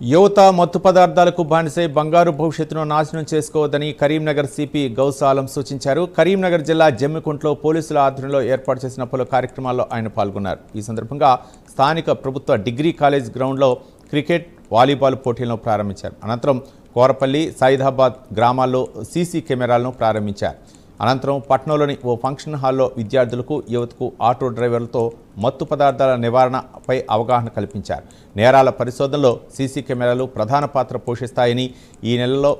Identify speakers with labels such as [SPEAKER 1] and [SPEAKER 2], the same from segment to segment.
[SPEAKER 1] యువత మత్తు పదార్థాలకు బానిసై బంగారు భవిష్యత్తును నాశనం చేసుకోవద్దని కరీంనగర్ సిపి గౌస్ ఆలం సూచించారు. కరీంనగర్ జిల్లా జమ్మికుంటలో పోలీసుల ఆధ్వర్యంలో ఏర్పాటు చేసిన పలు కార్యక్రమాల్లో ఆయన పాల్గొన్నారు. ఈ సందర్భంగా స్థానిక ప్రభుత్వ డిగ్రీ కాలేజ్ గ్రౌండ్లో క్రికెట్, వాలీబాల్ పోటీలను ప్రారంభించారు. అనంతరం కోరపల్లి, సైదాబాద్ గ్రామాల్లో సీసీ కెమెరాలను ప్రారంభించారు. అనంతరం పట్నంలోని ఓ ఫంక్షన్ హాల్లో విద్యార్థులకు, యువతకు, ఆటో డ్రైవర్లతో మత్తు పదార్థాల నివారణపై అవగాహన కల్పించారు. నేరాల పరిశోధనలో సీసీ కెమెరాలు ప్రధాన పాత్ర పోషిస్తాయని, ఈ నెలలో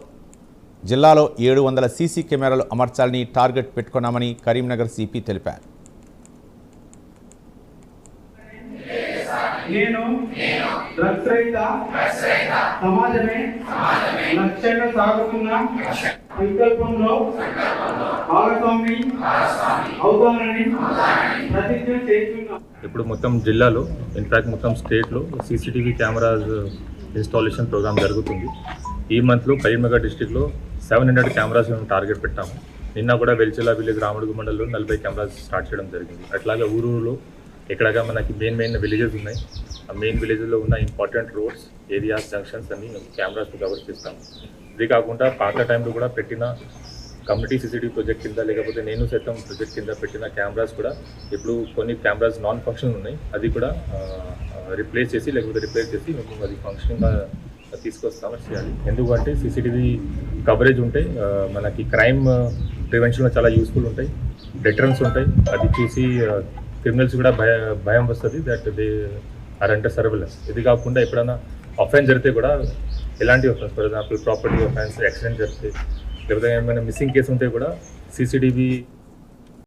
[SPEAKER 1] జిల్లాలో 700 సీసీ కెమెరాలు అమర్చాలని టార్గెట్ పెట్టుకున్నామని కరీంనగర్ సిపి తెలిపారు.
[SPEAKER 2] నేను డ్రగ్స్ రహిత సమాజమే లక్ష్యంగా సాగుతున్న సంకల్పంలో భాగస్వామి అవుతానని ప్రతిజ్ఞ చేస్తున్నా.
[SPEAKER 3] ఇప్పుడు మొత్తం జిల్లాలో, ఇన్ఫాక్ట్ మొత్తం స్టేట్లో సీసీటీవీ కెమెరాస్ ఇన్స్టాలేషన్ ప్రోగ్రామ్ జరుగుతుంది. ఈ మంత్లో కరీంనగర్ డిస్టిక్లో 700 కెమెరాస్ టార్గెట్ పెట్టాము. నిన్న కూడా వెల్చెల విలేజ్ రామడుగు మండలంలో 40 కెమెరాస్ స్టార్ట్ చేయడం జరిగింది. అట్లాగే ఊరూరులో ఎక్కడగా మనకి మెయిన్ విలేజెస్ ఉన్నాయి. ఆ మెయిన్ విలేజ్లో ఉన్న ఇంపార్టెంట్ రోడ్స్, ఏరియాస్, జంక్షన్స్ అన్ని కెమెరాస్ కవర్ చేస్తాము. ఇది కాకుండా పాత టైంలో కూడా పెట్టిన కమ్యూనిటీ సీసీటీవీ ప్రాజెక్ట్ కింద, లేకపోతే నేను సైతం ప్రాజెక్ట్ కింద పెట్టిన కెమెరాస్ కూడా ఇప్పుడు కొన్ని కెమెరాస్ నాన్ ఫంక్షనల్ ఉన్నాయి. అది కూడా రిప్లేస్ చేసి మేము అది ఫంక్షన్గా తీసుకొస్తామని చేయాలి. ఎందుకంటే సీసీటీవీ కవరేజ్ ఉంటే మనకి క్రైమ్ ప్రివెన్షన్లో చాలా యూస్ఫుల్ ఉంటాయి, డెటరెన్స్ ఉంటాయి. అది చూసి క్రిమినల్స్ కూడా భయం వస్తుంది, that they are under surveillance. ఇది కాకుండా ఎప్పుడైనా అఫెన్స్ జరిగితే కూడా, ఎలాంటి offence, for example property offence, accident జరిగితే, లేకపోతే ఏమైనా మిస్సింగ్ కేసు ఉంటే కూడా సీసీటీవీ